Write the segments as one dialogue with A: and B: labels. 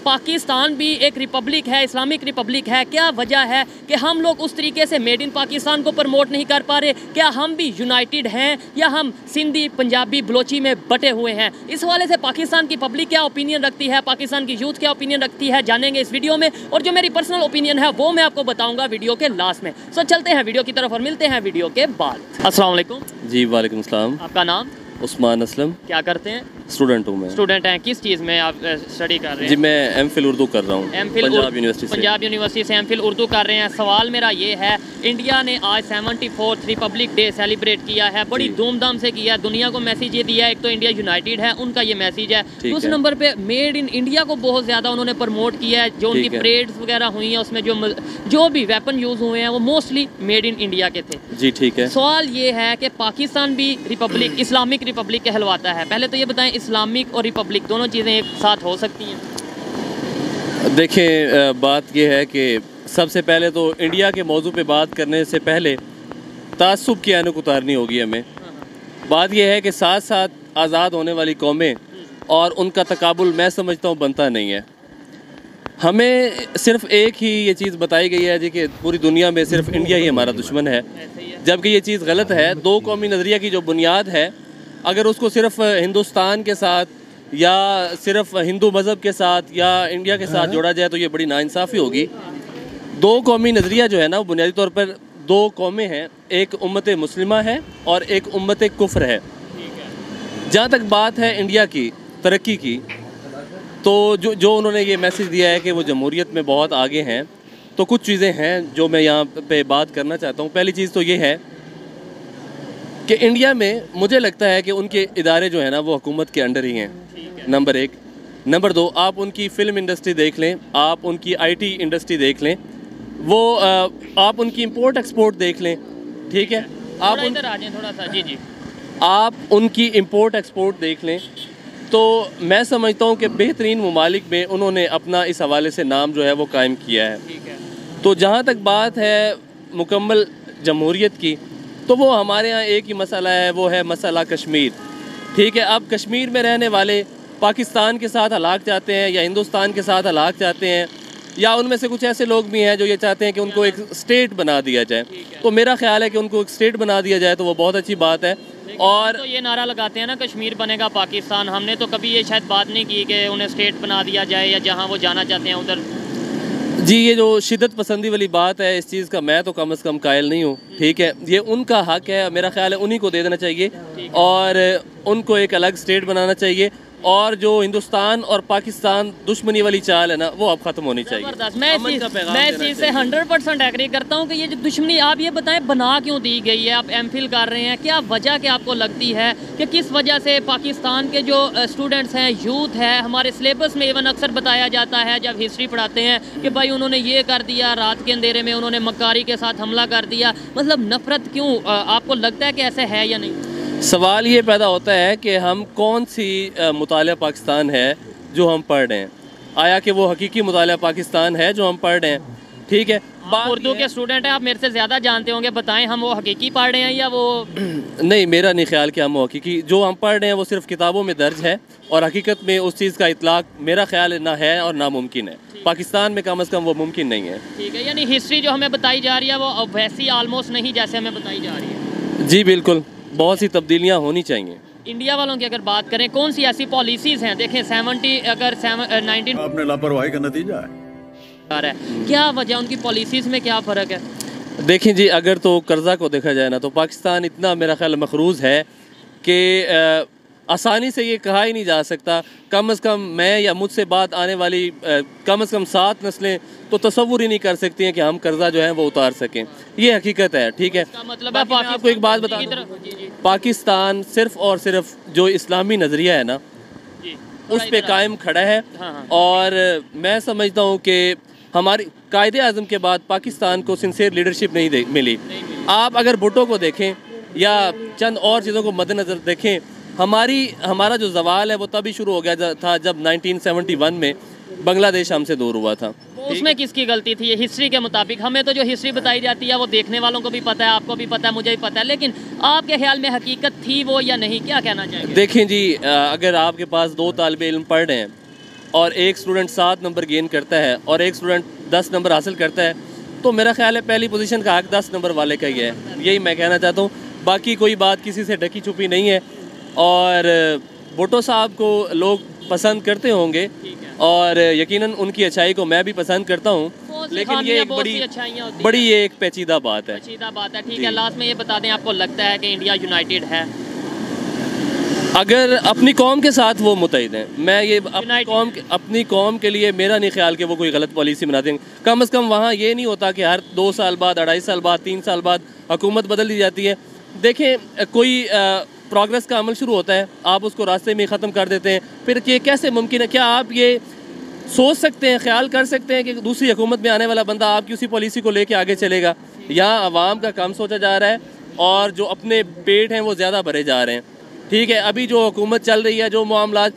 A: पाकिस्तान भी एक रिपब्लिक है, इस्लामिक रिपब्लिक है। क्या वजह है कि हम लोग उस तरीके से मेड इन पाकिस्तान को प्रमोट नहीं कर पा रहे? क्या हम भी यूनाइटेड हैं या हम सिंधी, पंजाबी, बलोची में बटे हुए हैं? इस हवाले से पाकिस्तान की पब्लिक क्या ओपिनियन रखती है, पाकिस्तान की यूथ क्या ओपिनियन रखती है, जानेंगे इस वीडियो में। और जो मेरी पर्सनल ओपिनियन है वो मैं आपको बताऊँगा वीडियो के लास्ट में। सो चलते हैं वीडियो की तरफ और मिलते हैं वीडियो के बाद। अस्सलाम वालेकुम।
B: जी वालेकुम सलाम।
A: आपका नाम?
B: उस्मान असलम।
A: क्या करते हैं?
B: स्टूडेंट हूँ मैं।
A: स्टूडेंट हैं, किस चीज़ में आप स्टडी कर रहे हैं?
B: जी मैं एमफिल उर्दू कर रहा हूँ पंजाब यूनिवर्सिटी से
A: एमफिल उर्दू कर रहे हैं। सवाल मेरा ये है, इंडिया ने आज 74th रिपब्लिक डे सेलिब्रेट किया है, बड़ी धूमधाम से किया है। दुनिया को मैसेज ये दिया है, एक तो इंडिया यूनाइटेड है, उनका ये मैसेज है। दूसरे नंबर पे मेड इन इंडिया को बहुत ज़्यादा उन्होंने प्रमोट किया है। जो उनकी परेड्स वगैरह हुई हैं उसमें जो भी वेपन यूज़ हुए हैं वो मोस्टली मेड इन इंडिया के थे।
B: जी ठीक है।
A: सवाल ये है कि पाकिस्तान भी रिपब्लिक, इस्लामिक रिपब्लिक कहलवाता है। पहले तो ये बताएं, इस्लामिक और रिपब्लिक दोनों चीज़ें एक साथ हो सकती हैं?
B: देखें, बात यह है कि सबसे पहले तो इंडिया के मौजू पे बात करने से पहले तासुब की ऐनक उतारनी होगी हमें। बात यह है कि साथ साथ आज़ाद होने वाली कौमें और उनका तकाबुल मैं समझता हूँ बनता नहीं है। हमें सिर्फ एक ही ये चीज़ बताई गई है जी कि पूरी दुनिया में सिर्फ इंडिया ही हमारा दुश्मन है, जबकि ये चीज़ गलत है। दो कौमी नज़रिया की जो बुनियाद है, अगर उसको सिर्फ हिंदुस्तान के साथ या सिर्फ हिंदू मज़हब के साथ या इंडिया के साथ जोड़ा जाए तो ये बड़ी नाइंसाफ़ी होगी। दो कौमी नज़रिया जो है ना, वो बुनियादी तौर पर दो कौमें हैं, एक उम्मत मुस्लिमा है और एक उम्मत कुफ्र है। जहाँ तक बात है इंडिया की तरक्की की, तो जो उन्होंने ये मैसेज दिया है कि वो जमहूरियत में बहुत आगे हैं, तो कुछ चीज़ें हैं जो मैं यहाँ पे बात करना चाहता हूँ। पहली चीज़ तो ये है कि इंडिया में मुझे लगता है कि उनके इदारे जो है ना वो हुकूमत के अंडर ही हैं, नंबर एक। नंबर दो, आप उनकी फ़िल्म इंडस्ट्री देख लें, आप उनकी IT इंडस्ट्री देख लें, वो आप उनकी इंपोर्ट एक्सपोर्ट देख लें, ठीक है। आप
A: इधर आ जाएं थोड़ा सा। जी जी।
B: आप उनकी इंपोर्ट एक्सपोर्ट देख लें, तो मैं समझता हूँ कि बेहतरीन ममालिक में उन्होंने अपना इस हवाले से नाम जो है वो कायम किया है। तो जहाँ तक बात है मुकम्मल जमहूरियत की, तो वो हमारे यहाँ एक ही मसला है, वो है मसला कश्मीर, ठीक है। अब कश्मीर में रहने वाले पाकिस्तान के साथ हलाक चाहते हैं या हिंदुस्तान के साथ हलाक चाहते हैं, या उनमें से कुछ ऐसे लोग भी हैं जो ये चाहते हैं कि उनको एक स्टेट बना दिया जाए। तो मेरा ख्याल है कि उनको एक स्टेट बना दिया जाए तो वो बहुत अच्छी बात है। और
A: तो ये नारा लगाते हैं ना, कश्मीर बनेगा पाकिस्तान, हमने तो कभी ये शायद बात नहीं की कि उन्हें स्टेट बना दिया जाए या जहाँ वो जाना चाहते हैं उधर।
B: जी, ये जो शिद्दत पसंदी वाली बात है, इस चीज़ का मैं तो कम से कम कायल नहीं हूँ, ठीक है। ये उनका हक है, मेरा ख्याल है उन्हीं को दे देना चाहिए और उनको एक अलग स्टेट बनाना चाहिए। और जो हिंदुस्तान और पाकिस्तान दुश्मनी वाली चाल है ना, वो अब ख़त्म होनी चाहिए।
A: मैं इस चीज़ से 100% एग्री करता हूँ कि ये जो दुश्मनी, आप ये बताएं बना क्यों दी गई है? आप एमफिल कर रहे हैं, क्या वजह क्या आपको लगती है कि किस वजह से पाकिस्तान के जो स्टूडेंट्स हैं, यूथ है, हमारे सिलेबस में इवन अक्सर बताया जाता है जब हिस्ट्री पढ़ाते हैं कि भाई उन्होंने ये कर दिया, रात के अंधेरे में उन्होंने मक्कारी के साथ हमला कर दिया। मतलब नफ़रत क्यों? आपको लगता है कि ऐसे है या नहीं?
B: सवाल ये पैदा होता है कि हम कौन सी मुतालिया पाकिस्तान है जो हम पढ़ रहे हैं, आया कि वो हकीकी मुतालिया पाकिस्तान है जो हम पढ़ रहे हैं, ठीक है।
A: उर्दू के स्टूडेंट हैं, आप मेरे से ज़्यादा जानते होंगे, बताएं हम वो हकीकी पढ़ रहे हैं या वो
B: नहीं, मेरा नहीं ख्याल कि हम वो हकीकी जो हम पढ़ रहे हैं वो सिर्फ किताबों में दर्ज है और हकीकत में उस चीज़ का इतलाक मेरा ख्याल ना है और नामुमकिन है। पाकिस्तान में कम अज़ कम वो मुमकिन नहीं है,
A: ठीक है। यानी हिस्ट्री जो हमें बताई जा रही है वो वैसी आलमोस्ट नहीं जैसे हमें बताई जा रही है।
B: जी बिल्कुल, बहुत सी तब्दीलियाँ होनी चाहिए।
A: इंडिया वालों की अगर बात करें, कौन सी ऐसी पॉलिसीज़ हैं? देखें 19
C: अपने लापरवाही का नतीजा है।
A: क्या वजह, उनकी पॉलिसीज़ में क्या फ़र्क है?
B: देखें जी, अगर तो कर्ज़ा को देखा जाए ना, तो पाकिस्तान इतना मेरा ख्याल मखरूज़ है कि आसानी से ये कहा ही नहीं जा सकता। कम अज़ कम मैं या मुझसे बात आने वाली कम अज़ कम 7 नस्लें तो तसव्वुर ही नहीं कर सकती हैं कि हम कर्ज़ा जो है वो उतार सकें। ये हकीकत है, ठीक है।
A: मतलब
B: है आपको एक बात बता दूं, पाकिस्तान सिर्फ और सिर्फ जो इस्लामी नज़रिया है ना, उस पे कायम खड़ा है। और मैं समझता हूँ कि हमारी कायदे आज़म के बाद पाकिस्तान को सिंसियर लीडरशिप नहीं मिली। आप अगर भुट्टो को देखें या चंद और चीज़ों को मद्देनज़र देखें, हमारा जो जवाल है वो तभी शुरू हो गया था जब 1971 में बांग्लादेश हमसे दूर हुआ था।
A: उसमें किसकी गलती थी? ये हिस्ट्री के मुताबिक हमें तो जो हिस्ट्री बताई जाती है वो देखने वालों को भी पता है, आपको भी पता है, मुझे भी पता है, लेकिन आपके ख्याल में हकीकत थी वो या नहीं? क्या कहना चाहिए?
B: देखें जी, अगर आपके पास 2 तालिबे इल्म पढ़ रहे हैं और एक स्टूडेंट 7 नंबर गेन करता है और एक स्टूडेंट 10 नंबर हासिल करता है, तो मेरा ख्याल है पहली पोजीशन का हक 10 नंबर वाले का ही है। यही मैं कहना चाहता हूँ, बाकी कोई बात किसी से ढकी छुपी नहीं है। और भुट्टो साहब को लोग पसंद करते होंगे और यकीनन उनकी अच्छाई को मैं भी पसंद करता हूँ, लेकिन ये एक बड़ी ये एक पेचीदा बात है।
A: ठीक है, लास्ट में ये बता दें, आपको लगता है कि इंडिया यूनाइटेड है?
B: अगर अपनी कौम के साथ वो मुतहिद हैं, मैं ये अपनी कौम के लिए मेरा नहीं ख्याल कि वो कोई गलत पॉलिसी बनाते हैं। कम से कम वहाँ ये नहीं होता कि हर 2 साल बाद, 2.5 साल बाद, 3 साल बाद हुकूमत बदल दी जाती है। देखें, कोई प्रोग्रेस का अमल शुरू होता है, आप उसको रास्ते में ख़त्म कर देते हैं, फिर ये कैसे मुमकिन है? क्या आप ये सोच सकते हैं, ख्याल कर सकते हैं कि दूसरी हुकूमत में आने वाला बंदा आपकी उसी पॉलिसी को लेके आगे चलेगा? यहाँ आवाम का कम सोचा जा रहा है और जो अपने पेट हैं वो ज़्यादा भरे जा रहे हैं। ठीक है, अभी जो हुकूमत चल रही है, जो मामलात,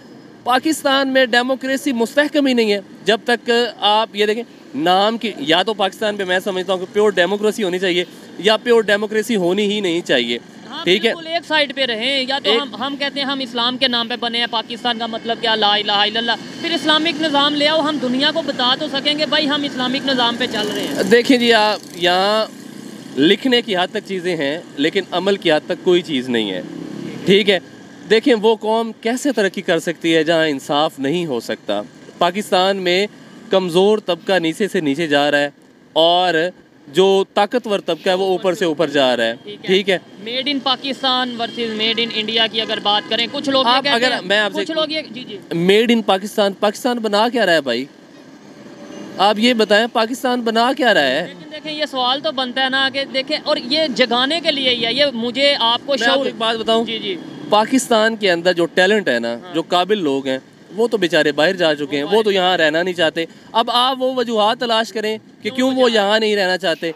B: पाकिस्तान में डेमोक्रेसी मुस्तहकम ही नहीं है। जब तक आप ये देखें, नाम की, या तो पाकिस्तान पे मैं समझता हूँ कि प्योर डेमोक्रेसी होनी चाहिए या प्योर डेमोक्रेसी होनी ही नहीं चाहिए। ठीक है,
A: एक साइड पे रहें, या तो हम कहते हैं हम इस्लाम के नाम पे बने हैं, पाकिस्तान का मतलब क्या, ला इलाहा इल्लल्लाह, फिर इस्लामिक निज़ाम ले आओ, हम दुनिया को बता तो सकेंगे भाई हम इस्लामिक निज़ाम पे चल रहे हैं।
B: देखिए जी, आप यहाँ लिखने की हद तक चीज़ें हैं लेकिन अमल की हद तक कोई चीज़ नहीं है। ठीक है, देखें वो कौम कैसे तरक्की कर सकती है जहाँ इंसाफ नहीं हो सकता। पाकिस्तान में कमज़ोर तबका नीचे से नीचे जा रहा है और जो ताकतवर तबका है वो ऊपर से ऊपर जा रहा है। ठीक है,
A: made in Pakistan versus made in India की अगर बात करें, कुछ लोग
B: अगर मैं आपसे,
A: कुछ लोग ये जी
B: मेड इन पाकिस्तान, पाकिस्तान बना क्या रहा है भाई? आप ये बताएं, पाकिस्तान बना क्या रहा है?
A: लेकिन देखें, ये सवाल तो बनता है ना कि देखें, और ये जगाने के लिए ही है ये, मुझे आपको
B: एक बात बताऊं,
A: जी
B: पाकिस्तान के अंदर जो टैलेंट है ना, जो काबिल लोग हैं, वो तो बेचारे बाहर जा चुके हैं, वो तो यहाँ रहना नहीं चाहते। अब आप वो वजूहात तलाश करें कि क्यों वो यहाँ नहीं रहना चाहते।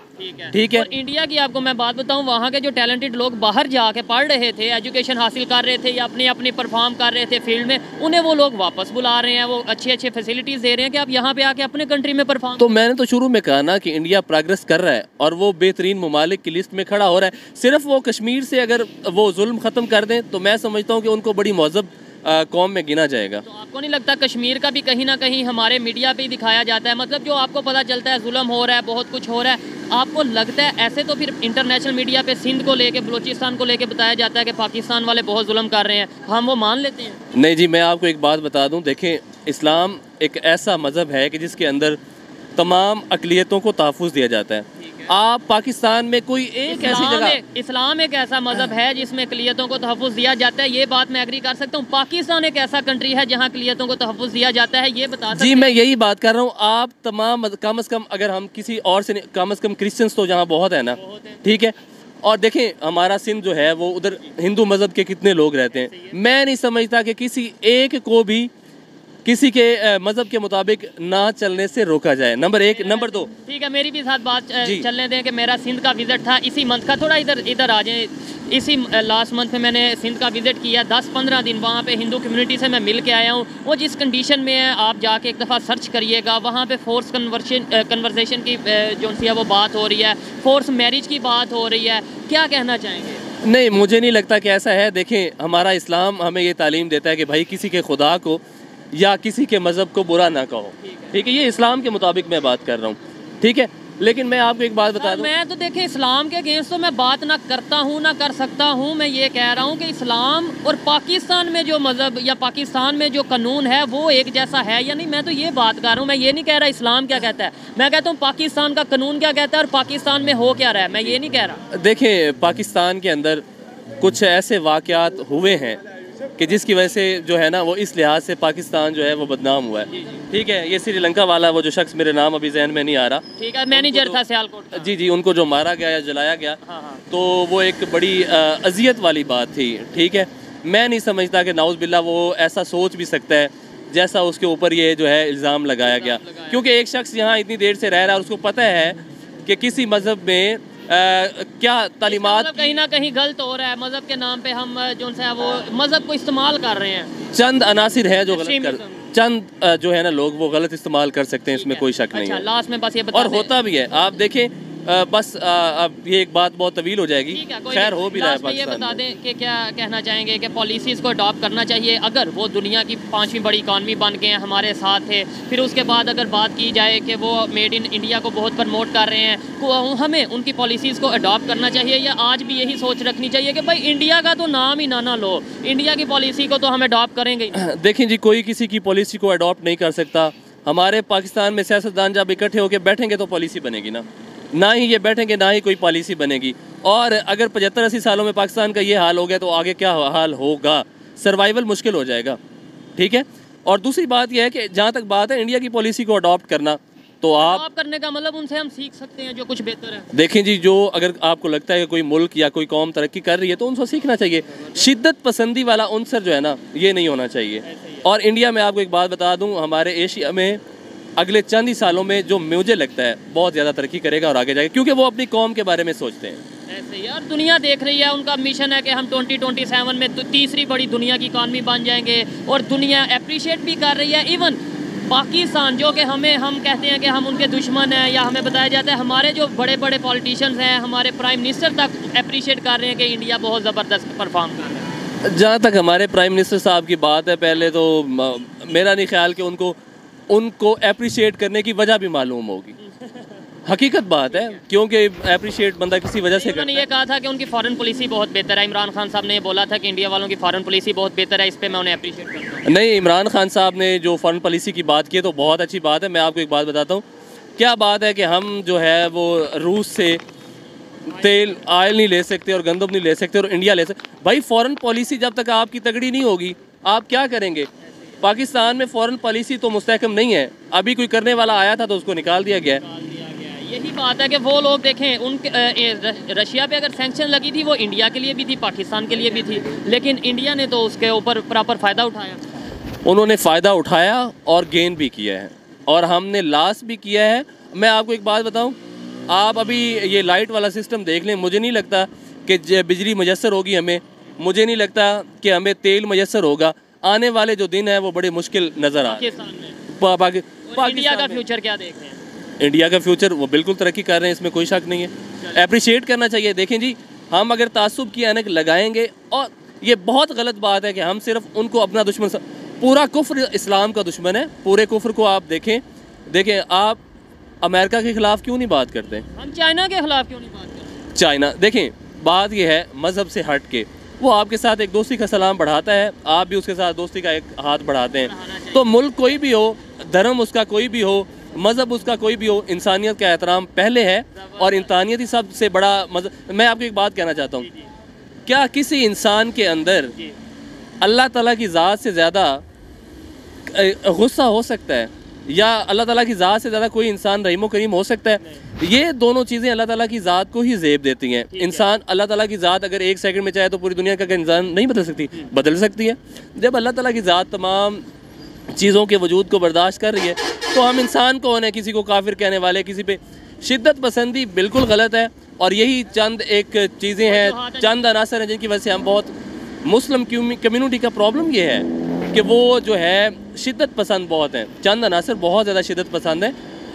B: ठीक है,
A: और इंडिया की आपको मैं बात बताऊं, वहाँ के जो टैलेंटेड लोग बाहर जाके पढ़ रहे थे, एजुकेशन हासिल कर रहे थे या अपनी परफॉर्म कर रहे थे फील्ड में, उन्हें वो लोग वापस बुला रहे हैं, वो अच्छे अच्छे फैसिलिटीज़ दे रहे हैं कि आप यहाँ पे आके अपने कंट्री में परफॉर्म।
B: तो मैंने तो शुरू में कहा ना कि इंडिया प्रोग्रेस कर रहा है और वो बेहतरीन ममालिक की लिस्ट में खड़ा हो रहा है। सिर्फ वो कश्मीर से अगर वो जुल्म ख़त्म कर दें तो मैं समझता हूँ कि उनको बड़ी मौजब कौम में गिना जाएगा।
A: तो आपको नहीं लगता कश्मीर का भी कहीं ना कहीं हमारे मीडिया पे ही दिखाया जाता है? मतलब जो आपको पता चलता है जुल्म हो रहा है, बहुत कुछ हो रहा है, आपको लगता है ऐसे तो फिर इंटरनेशनल मीडिया पे सिंध को लेके, बलूचिस्तान को लेके बताया जाता है कि पाकिस्तान वाले बहुत जुल्म कर रहे हैं, हम वो मान लेते हैं?
B: नहीं जी, मैं आपको एक बात बता दूं, देखें, इस्लाम एक ऐसा मज़हब है कि जिसके अंदर तमाम अक़लियतों को तहफ़्फ़ुज़ दिया जाता है। आप पाकिस्तान में कोई एक ऐसी जगह,
A: इस्लाम एक ऐसा मज़हब है जिसमें अक़लियतों को तहफ़्फ़ुज़ दिया जाता है, ये बात मैं एग्री कर सकता हूँ। पाकिस्तान एक ऐसा कंट्री है जहाँ अक़लियतों को तहफ़्फ़ुज़ दिया जाता है, ये बता सकते हैं?
B: जी, मैं यही बात कर रहा हूँ। आप तमाम कम से कम, अगर हम किसी और से, कम से कम क्रिश्चियंस तो जहाँ बहुत है ना, ठीक है, और देखें हमारा सिंध जो है वो, उधर हिंदू मज़हब के कितने लोग रहते हैं। मैं नहीं समझता कि किसी एक को भी किसी के मज़हब के मुताबिक ना चलने से रोका जाए, नंबर 1। नंबर 2,
A: ठीक है, मेरी भी साथ बात चलने दें कि मेरा सिंध का विज़िट था इसी मंथ का, थोड़ा इधर आ जाए, इसी लास्ट मंथ में मैंने सिंध का विज़िट किया, 10-15 दिन वहाँ पे हिंदू कम्युनिटी से मैं मिल के आया हूँ। वो जिस कंडीशन में है, आप जाके एक दफ़ा सर्च करिएगा, वहाँ पे फोर्स कन्वर्सेशन की जो सी है वो बात हो रही है, फोर्स मैरिज की बात हो रही है। क्या कहना चाहेंगे?
B: नहीं, मुझे नहीं लगता कि ऐसा है। देखें, हमारा इस्लाम हमें ये तालीम देता है कि भाई किसी के खुदा को या किसी के मज़हब को बुरा ना कहो। ठीक है, ये इस्लाम के मुताबिक मैं बात कर रहा हूँ। ठीक है, लेकिन मैं आपको एक बात बता दूं,
A: मैं तो देखें इस्लाम के अगेंस्ट तो मैं बात ना करता हूँ ना कर सकता हूँ। मैं ये कह रहा हूँ कि इस्लाम और पाकिस्तान में जो मज़हब या पाकिस्तान में जो कानून है वो एक जैसा है या नहीं, मैं तो ये बात कर रहा हूँ। मैं ये नहीं कह रहा इस्लाम क्या कहता है, मैं कहता हूँ पाकिस्तान का कानून क्या कहता है और पाकिस्तान में हो क्या रहा है, मैं ये नहीं कह रहा।
B: देखें, पाकिस्तान के अंदर कुछ ऐसे वाक़यात हुए हैं कि जिसकी वजह से जो है ना, वो इस लिहाज से पाकिस्तान जो है वो बदनाम हुआ है। ठीक है, ये श्रीलंका वाला वो जो शख्स, मेरे नाम अभी जहन में नहीं आ रहा,
A: ठीक है, मैनेजर था सियालकोट का।
B: जी, उनको जो मारा गया या जलाया गया, तो वो एक बड़ी अजियत वाली बात थी। ठीक है, मैं नहीं समझता कि नाउज़ बिल्ला वो ऐसा सोच भी सकता है जैसा उसके ऊपर ये जो है इल्ज़ाम लगाया गया, क्योंकि एक शख्स यहाँ इतनी देर से रह रहा है और उसको पता है कि किसी मज़हब में क्या तालीमात
A: कहीं ना कहीं गलत हो रहा है, मज़हब के नाम पे हम जो है वो मज़हब को इस्तेमाल कर रहे हैं।
B: चंद अनासिर है जो गलत कर, चंद जो है ना लोग वो गलत इस्तेमाल कर सकते हैं, इसमें कोई शक नहीं है।
A: लास्ट में बस ये बता
B: और होता भी है। आप देखें, बस अब ये एक बात बहुत तवील हो जाएगी। खैर हो भी रहा है
A: लास्ट में ये
B: पाकिस्तान
A: बता
B: में।
A: दें कि क्या कहना चाहेंगे कि पॉलिसीज़ को अडॉप्ट करना चाहिए अगर वो दुनिया की 5वीं बड़ी इकानमी बन गए हैं, हमारे साथ है, फिर उसके बाद अगर बात की जाए कि वो मेड इन इंडिया को बहुत प्रमोट कर रहे हैं, तो हमें उनकी पॉलिसीज़ को अडॉप्ट करना चाहिए या आज भी यही सोच रखनी चाहिए कि भाई इंडिया का तो नाम ही ना लो, इंडिया की पॉलिसी को तो हम अडॉप्ट करेंगे ही।
B: देखें जी, कोई किसी की पॉलिसी को अडॉप्ट नहीं कर सकता। हमारे पाकिस्तान में सियासतदान जब इकट्ठे होकर बैठेंगे तो पॉलिसी बनेगी ना ही ये बैठेंगे ना ही कोई पॉलिसी बनेगी। और अगर 75-80 सालों में पाकिस्तान का ये हाल हो गया तो आगे क्या हाल होगा? सर्वाइवल मुश्किल हो जाएगा। ठीक है। और दूसरी बात यह है कि जहाँ तक बात है इंडिया की पॉलिसी को अडॉप्ट करना, तो आप
A: करने का मतलब उनसे हम सीख सकते हैं जो कुछ बेहतर है।
B: देखें जी, जो अगर आपको लगता है कि कोई मुल्क या कोई कौम तरक्की कर रही है तो उनसे सीखना चाहिए। शिद्दत पसंदी वाला उनसर जो है ना, ये नहीं होना चाहिए। और इंडिया में आपको एक बात बता दूं, हमारे एशिया में अगले चंद ही सालों में जो मुझे लगता है बहुत ज़्यादा तरक्की करेगा और आगे जाएगा, क्योंकि वो अपनी कौम के बारे में सोचते हैं।
A: ऐसे यार दुनिया देख रही है, उनका मिशन है कि हम 2027 में तीसरी बड़ी दुनिया की इकानमी बन जाएंगे और दुनिया अप्रिशिएट भी कर रही है। इवन पाकिस्तान जो कि हम कहते हैं कि हम उनके दुश्मन हैं या हमें बताया जाता है, हमारे जो बड़े बड़े पॉलिटिशियंस हैं, हमारे प्राइम मिनिस्टर तक अप्रिशिएट कर रहे हैं कि इंडिया बहुत ज़बरदस्त परफॉर्म कर रहा है।
B: जहाँ तक हमारे प्राइम मिनिस्टर साहब की बात है, पहले तो मेरा नहीं ख्याल कि उनको अप्रिशिएट करने की वजह भी मालूम होगी। हकीकत बात है, क्योंकि अप्रिशिएट बंदा किसी वजह से
A: उन्होंने ये कहा था कि उनकी फॉरेन पॉलिसी बहुत बेहतर है। इमरान खान साहब ने ये बोला था कि इंडिया वालों की फॉरेन पॉलिसी बहुत बेहतर है, इस पे मैं उन्हें अप्रिशिएट करता हूँ।
B: नहीं, इमरान खान साहब ने जो फॉरेन पॉलिसी की बात की है तो बहुत अच्छी बात है। मैं आपको एक बात बताता हूँ। क्या बात है कि हम जो है वो रूस से तेल ऑयल नहीं ले सकते और गंदम नहीं ले सकते और इंडिया ले सकते। भाई फॉरेन पॉलिसी जब तक आपकी तगड़ी नहीं होगी आप क्या करेंगे? पाकिस्तान में फॉरेन पॉलिसी तो मुस्तहकम नहीं है। अभी कोई करने वाला आया था तो उसको निकाल दिया गया है।
A: यही बात है कि वो लोग देखें, उनके रशिया पे अगर सैंक्शन लगी थी वो इंडिया के लिए भी थी, पाकिस्तान के लिए भी थी, लेकिन इंडिया ने तो उसके ऊपर प्रॉपर फ़ायदा उठाया।
B: उन्होंने फ़ायदा उठाया और गेन भी किया है और हमने लॉस भी किया है। मैं आपको एक बात बताऊं, आप अभी ये लाइट वाला सिस्टम देख लें। मुझे नहीं लगता कि बिजली मुयस्सर होगी हमें, मुझे नहीं लगता कि हमें तेल मुयस्सर होगा। आने वाले जो दिन है वो बड़े मुश्किल नज़र आ रहे हैं।
A: इंडिया का फ्यूचर क्या देख रहे हैं?
B: इंडिया का फ्यूचर वो बिल्कुल तरक्की कर रहे हैं, इसमें कोई शक नहीं है। अप्रिशिएट करना चाहिए। देखें जी, हम अगर तासुब की ऐनक लगाएंगे, और ये बहुत गलत बात है कि हम सिर्फ उनको अपना दुश्मन, पूरा कुफ्र इस्लाम का दुश्मन है। पूरे कुफ्र को आप देखें आप अमेरिका के ख़िलाफ़ क्यों नहीं बात करते?
A: हम चाइना के ख़िलाफ़ क्यों नहीं बात करते?
B: चाइना, देखें बात ये है मज़हब से हट के, वो आपके साथ एक दोस्ती का सलाम बढ़ाता है, आप भी उसके साथ दोस्ती का एक हाथ बढ़ाते हैं। तो मुल्क कोई भी हो, धर्म उसका कोई भी हो, मज़हब उसका कोई भी हो, इंसानियत का एहतराम पहले है और इंसानियत ही सबसे बड़ा मज़हब। मैं आपको एक बात कहना चाहता हूँ, क्या किसी इंसान के अंदर अल्लाह ताला की ज़ात से ज़्यादा गुस्सा हो सकता है या अल्लाह ताला की ज़ात से ज़्यादा कोई इंसान रहीम करीम हो सकता है? ये दोनों चीज़ें अल्लाह ताला की ज़ात को ही ज़ेब देती हैं। इंसान, अल्लाह ताला की ज़ात अगर एक सेकंड में चाहे तो पूरी दुनिया का इंसान नहीं बदल सकती, बदल सकती है। जब अल्लाह ताला की ज़ात तमाम चीज़ों के वजूद को बर्दाश्त कर रही है तो हम इंसान कौन है किसी को काफिर कहने वाले? किसी पे शिद्दत पसंदी बिल्कुल गलत है। और यही चंद एक चीज़ें हैं, चंद अनासर हैं जिनकी वजह से हम बहुत, मुस्लिम कम्युनिटी का प्रॉब्लम ये है कि वो जो है शिद्दत पसंद बहुत हैं। चंद अनासर बहुत ज़्यादा शिद्दत पसंद है।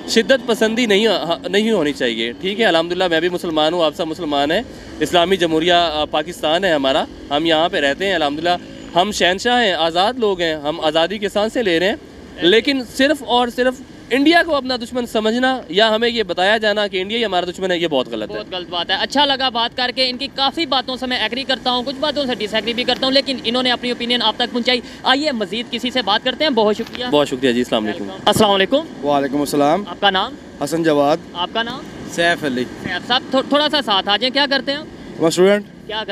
B: शिद्दत पसंदी नहीं होनी चाहिए। ठीक है, अल्हम्दुलिल्लाह मैं भी मुसलमान हूँ, आप सब मुसलमान हैं। इस्लामी जमहूरिया पाकिस्तान है हमारा, हम यहाँ पे रहते हैं। अल्हम्दुलिल्लाह हम शहनशाह हैं, आज़ाद लोग हैं, हम आज़ादी के सांसें ले रहे हैं। लेकिन सिर्फ़ और सिर्फ इंडिया को अपना दुश्मन समझना या हमें ये बताया जाना कि इंडिया ही हमारा दुश्मन है, ये बहुत गलत है।
A: बहुत गलत बात है। अच्छा लगा बात करके, इनकी काफ़ी बातों से मैं एग्री करता हूँ, कुछ बातों से डिसएग्री भी करता हूँ, लेकिन इन्होंने अपनी ओपिनियन आप तक पहुँचाई। आइए मजीद किसी से बात करते हैं। बहुत शुक्रिया।
B: बहुत शुक्रिया जी। अस्सलाम वालेकुम।
A: अस्सलाम वालेकुम।
D: वालेकुम अस्सलाम।
A: आपका नाम?
D: हसन जवाद।
A: आपका नाम?
D: सैफ अली।
A: साहब थोड़ा सा साथ आ जाए, क्या करते हैं?
D: मैं स्टूडेंट,
A: क्या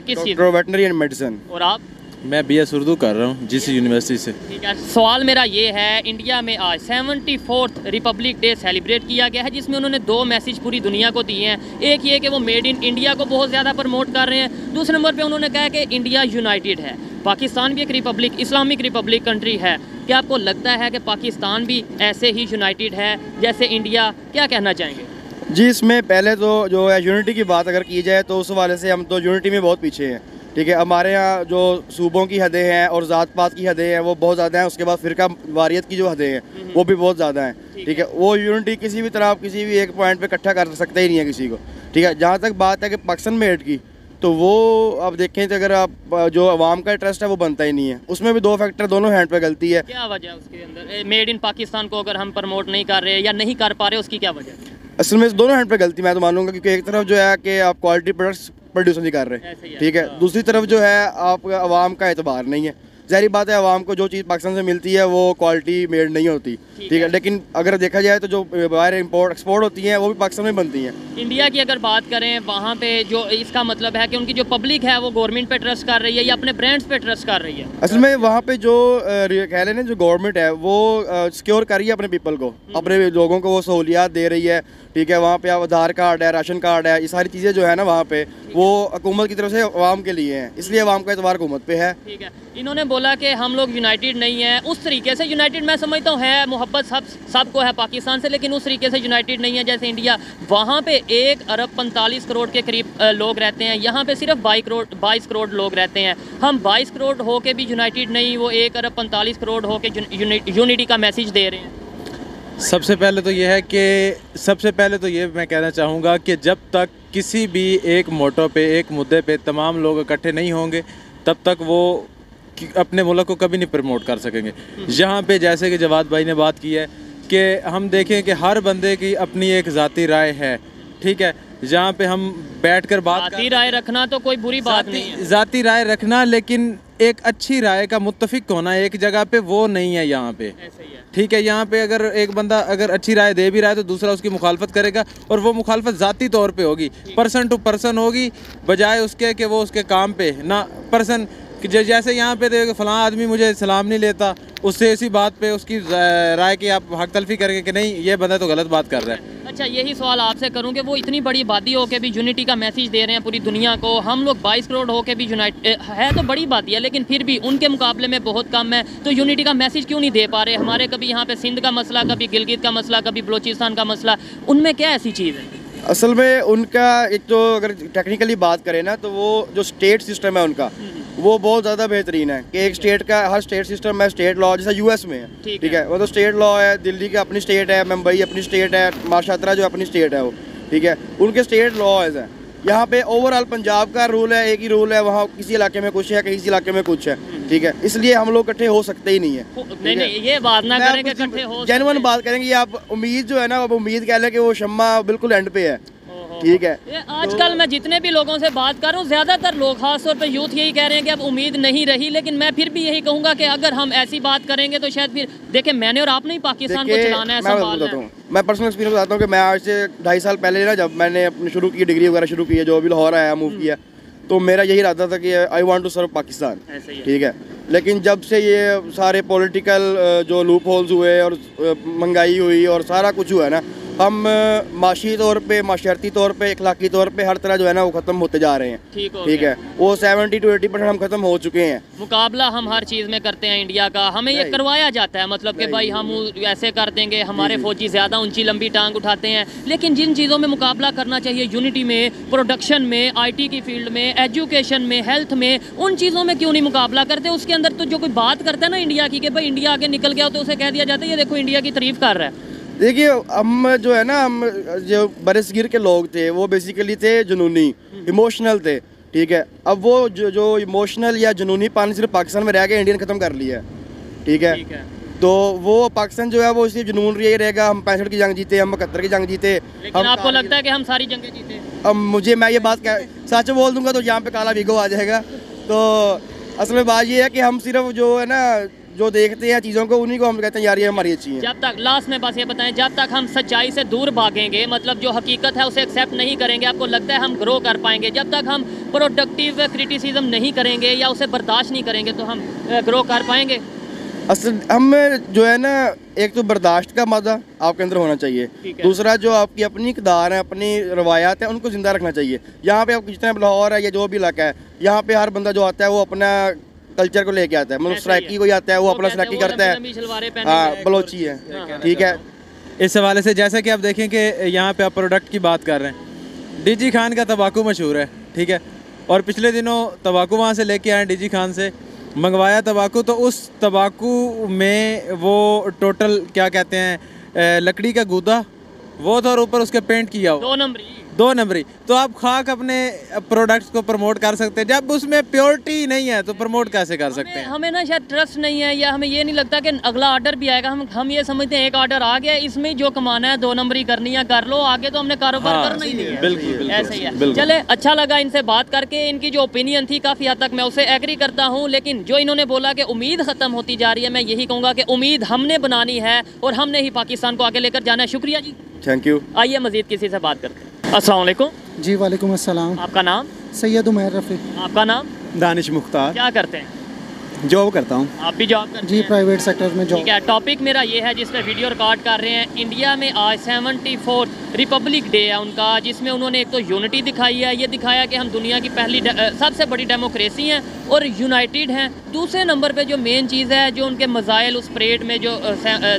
A: किस चीज़?
D: Veterinary and medicine.
A: और आप?
E: मैं BS उर्दू कर रहा हूँ जिस यूनिवर्सिटी से।
A: ठीक है, सवाल मेरा ये है, इंडिया में आज 74th रिपब्लिक डे सेलिब्रेट किया गया है, जिसमें उन्होंने 2 मैसेज पूरी दुनिया को दिए हैं। एक ये कि वो मेड इन इंडिया को बहुत ज़्यादा प्रमोट कर रहे हैं। दूसरे नंबर पे उन्होंने कहा कि इंडिया यूनाइटेड है। पाकिस्तान भी एक रिपब्लिक, इस्लामिक रिपब्लिक कंट्री है। क्या आपको लगता है कि पाकिस्तान भी ऐसे ही यूनाइटेड है जैसे इंडिया? क्या कहना चाहेंगे?
D: जी, इसमें पहले तो जो है यूनिटी की बात अगर की जाए तो उस हवाले से हम तो यूनिटी में बहुत पीछे हैं। ठीक है। हमारे यहाँ जो सूबों की हदें हैं और ज़ात पात की हदें हैं वो बहुत ज़्यादा हैं। उसके बाद फ़िरका वारियत की जो हदें हैं वो भी बहुत ज़्यादा हैं, ठीक है। वो यूनिटी किसी भी तरह आप किसी भी एक पॉइंट पे इकट्ठा कर सकते ही नहीं है किसी को, ठीक है। जहाँ तक बात है कि पाकिस्तान मेड की, तो वो आप देखें तो अगर आप जो अवाम का इंटरेस्ट है वो बनता ही नहीं है। उसमें भी दो फैक्टर, दोनों हैंड पे गलती है।
A: क्या वजह है उसके अंदर? मेड इन पाकिस्तान को अगर हम प्रमोट नहीं कर रहे या नहीं कर पा रहे, उसकी क्या वजह है?
D: असल में दोनों हैंड पे गलती मैं तो मानूंगा, क्योंकि एक तरफ जो है कि आप क्वालिटी प्रोडक्ट्स प्रोड्यूस नहीं कर रहे, ठीक है। दूसरी तरफ जो है आप आवाम का एतबार नहीं है। ज़ाहिर बात है आवाम को जो चीज़ पाकिस्तान से मिलती है वो क्वालिटी मेड नहीं होती, ठीक है। लेकिन अगर देखा जाए तो जो बाहर इंपोर्ट एक्सपोर्ट होती हैं वो भी पाकिस्तान में बनती हैं।
A: इंडिया की अगर बात करें, वहाँ पे जो इसका मतलब है कि उनकी जो पब्लिक है वो गवर्नमेंट पे ट्रस्ट कर रही है या अपने ब्रांड्स पे ट्रस्ट कर रही है?
D: असल में वहाँ पे जो कह लें ना, जो गवर्नमेंट है वो सिक्योर कर रही है अपने पीपल को, अपने लोगों को वो सहूलियात दे रही है, ठीक है। वहाँ पे आप आधार कार्ड है, राशन कार्ड है, ये सारी चीज़ें जो है ना वहाँ पे वो हुकूमत की तरफ से अवाम के लिए हैं, इसलिए अवाम का एतबार हुकूमत पे है,
A: ठीक है। इन्होंने बोला कि हम लोग यूनाइटेड नहीं है। उस तरीके से यूनाइटेड मैं समझता हूँ है, मोहब्बत सबको है पाकिस्तान से, लेकिन उस तरीके से यूनाइटेड नहीं है जैसे इंडिया। वहाँ पे 1 अरब 45 करोड़ के करीब लोग रहते हैं, यहाँ पे सिर्फ 22 करोड़ लोग रहते हैं। हम 22 करोड़ हो के भी यूनाइटेड नहीं, वो 1 अरब 45 करोड़ हो के यूनिटी का मैसेज दे रहे हैं।
E: सबसे पहले तो ये मैं कहना चाहूँगा कि जब तक किसी भी एक मोटो पे, एक मुद्दे पे तमाम लोग इकट्ठे नहीं होंगे तब तक वो अपने मुल्क को कभी नहीं प्रमोट कर सकेंगे। यहाँ पे जैसे कि जवाद भाई ने बात की है कि हम देखें कि हर बंदे की अपनी एक ज़ाती राय है, ठीक है। जहाँ पे हम बैठकर बात
A: ज़ाती राय रखना तो कोई बुरी बात नहीं है,
E: ज़ाती राय रखना, लेकिन एक अच्छी राय का मुत्तफिक होना एक जगह पे वो नहीं है यहाँ पे, ठीक है। यहाँ पे अगर एक बंदा अगर अच्छी राय दे भी रहा है तो दूसरा उसकी मुखालफत करेगा, और वो मुखालफत ज़ाती तौर पे होगी, पर्सन टू पर्सन होगी, बजाय उसके कि वो उसके काम पे ना पर्सन कि जैसे यहाँ पे देखो फलां आदमी मुझे सलाम नहीं लेता, उससे इसी बात पे उसकी राय की आप हक तलफी करेंगे कि नहीं ये बंदा तो गलत बात कर रहा है।
A: अच्छा, यही सवाल आपसे करूं कि वो इतनी बड़ी आबादी हो के भी यूनिटी का मैसेज दे रहे हैं पूरी दुनिया को, हम लोग 22 करोड़ हो के भी है तो बड़ी बात है, लेकिन फिर भी उनके मुकाबले में बहुत कम है, तो यूनिटी का मैसेज क्यों नहीं दे पा रहे? हमारे कभी यहाँ पे सिंध का मसला, कभी गिलगित का मसला, कभी बलोचिस्तान का मसला, उनमें क्या ऐसी चीज़ है?
D: असल में उनका एक तो अगर टेक्निकली बात करें ना तो वो जो स्टेट सिस्टम है उनका वो बहुत ज़्यादा बेहतरीन है कि एक स्टेट का हर स्टेट सिस्टम है, स्टेट लॉ जैसा यूएस में है, ठीक है। वो तो स्टेट लॉ है, दिल्ली का अपनी स्टेट है, मुंबई अपनी स्टेट है, महाराष्ट्र जो अपनी स्टेट है वो, ठीक है। उनके स्टेट लॉज है। यहाँ पे ओवरऑल पंजाब का रूल है, एक ही रूल है, वहाँ किसी इलाके में कुछ है, किसी इलाके में कुछ है, ठीक है। इसलिए हम लोग इकट्ठे हो सकते ही नहीं है।
A: नहीं, ये बात ना करें कि इकट्ठे हो,
D: जेन्युइन बात करेंगे। आप उम्मीद जो है ना, अब उम्मीद कह लें कि वो शम्मा बिल्कुल एंड पे है, ठीक है।
A: आजकल मैं जितने भी लोगों से बात कर रहा हूँ, ज़्यादातर लोग खासतौर पे यूथ यही कह रहे हैं कि अब उम्मीद नहीं रही, लेकिन मैं फिर भी यही कहूँगा कि अगर हम ऐसी बात करेंगे तो शायद फिर देखें, मैंने और आपने ही पाकिस्तान को चलाना है, संभालना है।
D: मैं पर्सनल एक्सपीरियंस बताता हूँ कि मैं आज से 2.5 साल पहले ना जब मैंने अपनी शुरू की डिग्री वगैरह शुरू की है, जो अभी लाहौर आया मूव किया, तो मेरा यही इरादा था कि I want to serve Pakistan, ठीक है। लेकिन जब से ये सारे पॉलिटिकल जो लूप होल्स हुए और महंगाई हुई और सारा कुछ हुआ है ना, हम माशी तौर पे, माशरती तौर पे, अखलाकी तौर पे हर तरह जो है ना वो ख़त्म होते जा रहे हैं, ठीक है। वो 70 to 80% हम ख़त्म हो चुके हैं।
A: मुकाबला हम हर चीज़ में करते हैं इंडिया का, हमें ये करवाया जाता है, मतलब कि भाई हम ऐसे कर देंगे, हमारे फौजी ज़्यादा ऊंची लंबी टांग उठाते हैं, लेकिन जिन चीज़ों में मुकाबला करना चाहिए, यूनिटी में, प्रोडक्शन में, IT की फील्ड में, एजुकेशन में, हेल्थ में, उन चीज़ों में क्यों नहीं मुकाबला करते? उसके अंदर तो जो कोई बात करता है ना इंडिया की कि भाई इंडिया आगे निकल गया, तो उसे कह दिया जाता है ये देखो इंडिया की तारीफ कर रहा है।
D: देखिए हम जो है ना, हम जो बरसगीर के लोग थे वो बेसिकली थे जुनूनी, इमोशनल थे, ठीक है। अब वो जो इमोशनल या जुनूनी पानी सिर्फ पाकिस्तान में रह गए, इंडियन ख़त्म कर लिया है, ठीक है। तो वो पाकिस्तान जो है वो सिर्फ जुनून रही रहेगा। हम 65 की जंग जीते, हम 71 की जंग जीते,
A: लेकिन आपको लगता है कि हम सारी जंगें जीते?
D: अब मैं ये बात सच बोल दूंगा तो यहाँ पे काला वीगो आ जाएगा। तो असल में बात ये है कि हम सिर्फ जो है ना जो देखते हैं चीज़ों को, उन्हीं को हम कहते हैं यार ये हमारी अच्छी है।
A: जब तक लास्ट में बस ये बताएं, जब तक हम सच्चाई से दूर भागेंगे, मतलब जो हकीकत है उसे एक्सेप्ट नहीं करेंगे, आपको लगता है हम ग्रो कर पाएंगे? जब तक हम प्रोडक्टिव क्रिटिसिज्म नहीं करेंगे या उसे बर्दाश्त नहीं करेंगे तो हम ग्रो कर पाएंगे?
D: असल हम जो है ना, एक तो बर्दाश्त का मादा आपके अंदर होना चाहिए, दूसरा जो आपकी अपनी इक़दार है, अपनी रवायात है, उनको ज़िंदा रखना चाहिए। यहाँ पे आप जितना लाहौर है या जो भी इलाका है, यहाँ पे हर बंदा जो आता है वो अपना कल्चर को लेके आता है, मतलब सराकी कोई आता है वो अपना सराकी करता है, हाँ बलोची है, ठीक है।
E: इस हवाले से जैसा कि आप देखें कि यहाँ पे आप प्रोडक्ट की बात कर रहे हैं, DG खान का तंबाकू मशहूर है, ठीक है। और पिछले दिनों तंबाकू वहाँ से लेके आए डीजी खान से, मंगवाया तंबाकू, तो उस तंबाकू में वो टोटल क्या कहते हैं लकड़ी का गूदा वो था और ऊपर उसके पेंट किया हो 2 नंबरी। तो आप खाक अपने प्रोडक्ट्स को प्रमोट कर सकते हैं, जब उसमें प्योरिटी नहीं है तो प्रमोट कैसे कर सकते हैं?
A: हमें ना शायद ट्रस्ट नहीं है, या हमें ये नहीं लगता कि अगला ऑर्डर भी आएगा। हम ये समझते हैं एक ऑर्डर आ गया, इसमें जो कमाना है 2 नंबरी करनी है कर लो, आगे तो हमने कारोबार करना ही नहीं है।
B: बिल्कुल
A: ऐसे ही है। चले, अच्छा लगा इनसे बात करके। इनकी जो ओपिनियन थी काफ़ी हद तक मैं उसे एग्री करता हूँ, लेकिन जो इन्होंने बोला कि उम्मीद ख़त्म होती जा रही है, मैं यही कहूँगा कि उम्मीद हमने बनानी है और हमने ही पाकिस्तान को आगे लेकर जाना है। शुक्रिया जी,
D: थैंक यू।
A: आइए मज़ीद किसी से बात करते हैं। अस्सलाम वालेकुम
F: जी वालेकुम अस्सलाम।
A: आपका नाम?
F: सैयद उमैर रफ़ी।
A: आपका नाम?
G: दानिश मुख्तार।
A: क्या करते हैं?
G: जॉब करता हूँ।
A: आप भी जॉब करते
F: जी
A: हैं?
F: प्राइवेट सेक्टर में जॉब।
A: ठीक है, टॉपिक मेरा ये है जिस पे वीडियो रिकॉर्ड कर रहे हैं। इंडिया में आज 74 रिपब्लिक डे है उनका, जिसमें उन्होंने एक तो यूनिटी दिखाई है, ये दिखाया कि हम दुनिया की पहली सबसे बड़ी डेमोक्रेसी हैं और यूनाइटेड हैं। दूसरे नंबर पे जो मेन चीज़ है, जो उनके मज़ाइल उस परेड में जो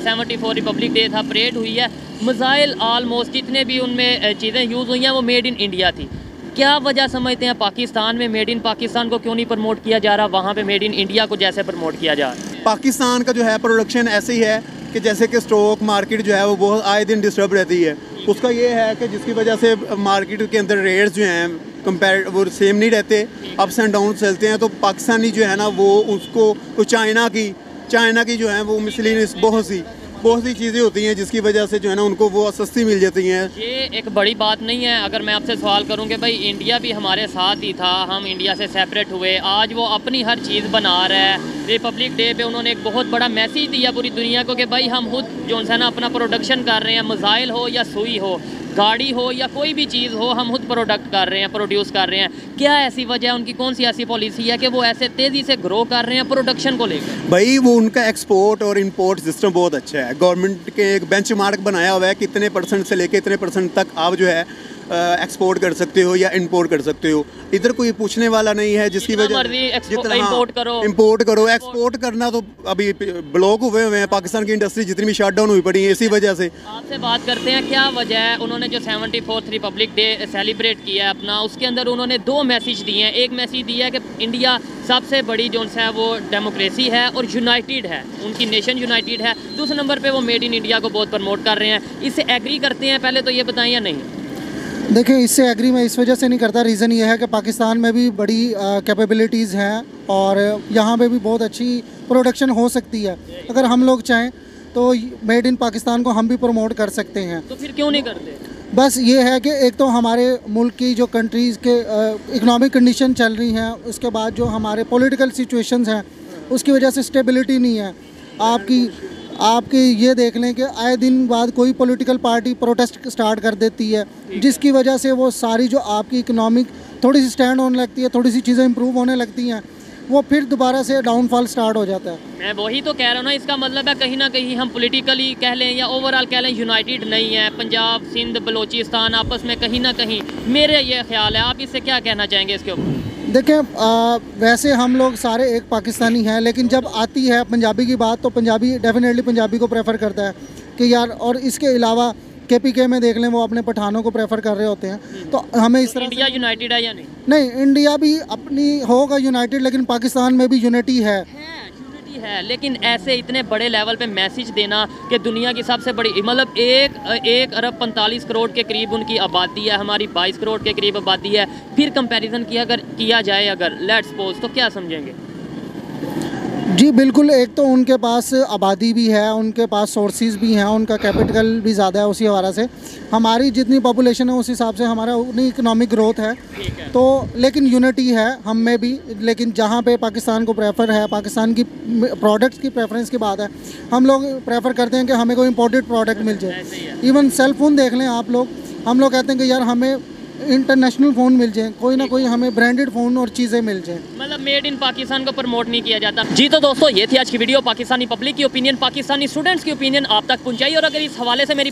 A: 74 रिपब्लिक डे था परेड हुई है, मज़ाइल आलमोस्ट जितने भी उनमें चीज़ें यूज़ हुई हैं वो मेड इन इंडिया थी। क्या वजह समझते हैं पाकिस्तान में मेड इन पाकिस्तान को क्यों नहीं प्रमोट किया जा रहा, वहाँ पे मेड इन इंडिया को जैसे प्रमोट किया जा रहा है?
G: पाकिस्तान का जो है प्रोडक्शन ऐसे ही है कि जैसे कि स्टॉक मार्केट जो है वो बहुत आए दिन डिस्टर्ब रहती है। उसका ये है कि जिसकी वजह से मार्केट के अंदर रेट्स जो हैं कंपेयर वो सेम नहीं रहते, अप्स एंड डाउन चलते हैं। तो पाकिस्तानी जो है ना वो उसको चाइना की जो है वो मिसलिनियस बहुत सी चीज़ें होती हैं जिसकी वजह से जो है ना उनको वो सस्ती मिल जाती हैं।
A: ये एक बड़ी बात नहीं है। अगर मैं आपसे सवाल करूं कि भाई इंडिया भी हमारे साथ ही था, हम इंडिया से सेपरेट हुए, आज वो अपनी हर चीज़ बना रहा है। रिपब्लिक डे पे उन्होंने एक बहुत बड़ा मैसेज दिया पूरी दुनिया को कि भाई हम खुद जो है ना अपना प्रोडक्शन कर रहे हैं, मिसाइल हो या सुई हो, गाड़ी हो या कोई भी चीज़ हो, हम खुद प्रोडक्ट कर रहे हैं, प्रोड्यूस कर रहे हैं। क्या ऐसी वजह है, उनकी कौन सी ऐसी पॉलिसी है कि वो ऐसे तेज़ी से ग्रो कर रहे हैं प्रोडक्शन को लेकर?
G: भाई वो उनका एक्सपोर्ट और इंपोर्ट सिस्टम बहुत अच्छा है। गवर्नमेंट के एक बेंचमार्क बनाया हुआ है कि इतने % से लेके इतने % तक आप जो है एक्सपोर्ट कर सकते हो या इंपोर्ट कर सकते हो। इधर कोई पूछने वाला नहीं है, जिसकी वजह
A: इंपोर्ट
G: करो। एक्सपोर्ट करना तो अभी ब्लॉक हुए हैं पाकिस्तान की इंडस्ट्री जितनी भी शट डाउन हुई पड़ी है इसी वजह से।
A: आपसे बात करते हैं, क्या वजह है उन्होंने जो 74th रिपब्लिक डे सेलिब्रेट किया है अपना, उसके अंदर उन्होंने 2 मैसेज दिए हैं। एक मैसेज दिया है कि इंडिया सबसे बड़ी जो है वो डेमोक्रेसी है और यूनाइटेड है, उनकी नेशन यूनाइटेड है। दूसरे नंबर पे वो मेड इन इंडिया को बहुत प्रमोट कर रहे हैं। इससे एग्री करते हैं, पहले तो ये बताएं या नहीं?
F: देखिए, इससे एग्री मैं इस वजह से नहीं करता। रीज़न ये है कि पाकिस्तान में भी बड़ी कैपेबिलिटीज़ हैं और यहाँ पे भी बहुत अच्छी प्रोडक्शन हो सकती है। अगर हम लोग चाहें तो मेड इन पाकिस्तान को हम भी प्रमोट कर सकते हैं।
A: तो फिर क्यों नहीं करते?
F: बस ये है कि एक तो हमारे मुल्क की जो कंट्रीज़ के इकनॉमिक कंडीशन चल रही हैं, उसके बाद जो हमारे पॉलिटिकल सिचुएशंस हैं उसकी वजह से स्टेबिलिटी नहीं है। आपकी ये देख लें कि आए दिन बाद कोई पॉलिटिकल पार्टी प्रोटेस्ट स्टार्ट कर देती है, जिसकी वजह से वो सारी जो आपकी इकोनॉमिक थोड़ी सी स्टैंड होने लगती है, थोड़ी सी चीज़ें इंप्रूव होने लगती हैं, वो फिर दोबारा से डाउनफॉल स्टार्ट हो जाता है।
A: मैं वही तो कह रहा हूँ ना, इसका मतलब है कहीं ना कहीं हम पॉलिटिकली कह लें या ओवरऑल कह लें यूनाइटेड नहीं है। पंजाब, सिंध, बलोचिस्तान आपस में कहीं ना कहीं, मेरे ये ख्याल है। आप इससे क्या कहना चाहेंगे इसके ऊपर?
F: देखें, वैसे हम लोग सारे एक पाकिस्तानी हैं, लेकिन जब आती है पंजाबी की बात तो पंजाबी डेफिनेटली पंजाबी को प्रेफर करता है कि यार, और इसके अलावा KPK में देख लें वो अपने पठानों को प्रेफर कर रहे होते हैं। तो हमें इस तरह
A: इंडिया यूनाइटेड है या नहीं?
F: नहीं, इंडिया भी अपनी होगा यूनाइटेड, लेकिन पाकिस्तान में भी यूनिटी है,
A: लेकिन ऐसे इतने बड़े लेवल पे मैसेज देना कि दुनिया की सबसे बड़ी, मतलब 1 अरब 45 करोड़ के करीब उनकी आबादी है, हमारी 22 करोड़ के करीब आबादी है, फिर कंपैरिजन किया जाए अगर लेट्स सपोज, तो क्या समझेंगे?
F: जी बिल्कुल, एक तो उनके पास आबादी भी है, उनके पास सोर्सेज भी हैं, उनका कैपिटल भी ज़्यादा है, उसी हवाले से हमारी जितनी पॉपुलेशन है उस हिसाब से हमारा उतनी इकोनॉमिक ग्रोथ है। तो लेकिन यूनिटी है हम में भी, लेकिन जहाँ पे पाकिस्तान को प्रेफर है, पाकिस्तान की प्रोडक्ट्स की प्रेफरेंस की बात है, हम लोग प्रेफर करते हैं कि हमें कोई इंपोर्टेड प्रोडक्ट मिल जाए। इवन सेल फ़ोन देख लें आप लोग, हम लोग कहते हैं कि यार हमें इंटरनेशनल फ़ोन मिल जाए, कोई ना कोई हमें ब्रांडेड फ़ोन और चीज़ें मिल जाए,
A: मतलब मेड इन पाकिस्तान को प्रमोट नहीं किया जाता। जी तो दोस्तों, ये थी आज की वीडियो। पाकिस्तानी पब्लिक की ओपिनियन, पाकिस्तानी स्टूडेंट्स की ओपिनियन आप तक पहुंचाई, और अगर इस हवाले से मेरी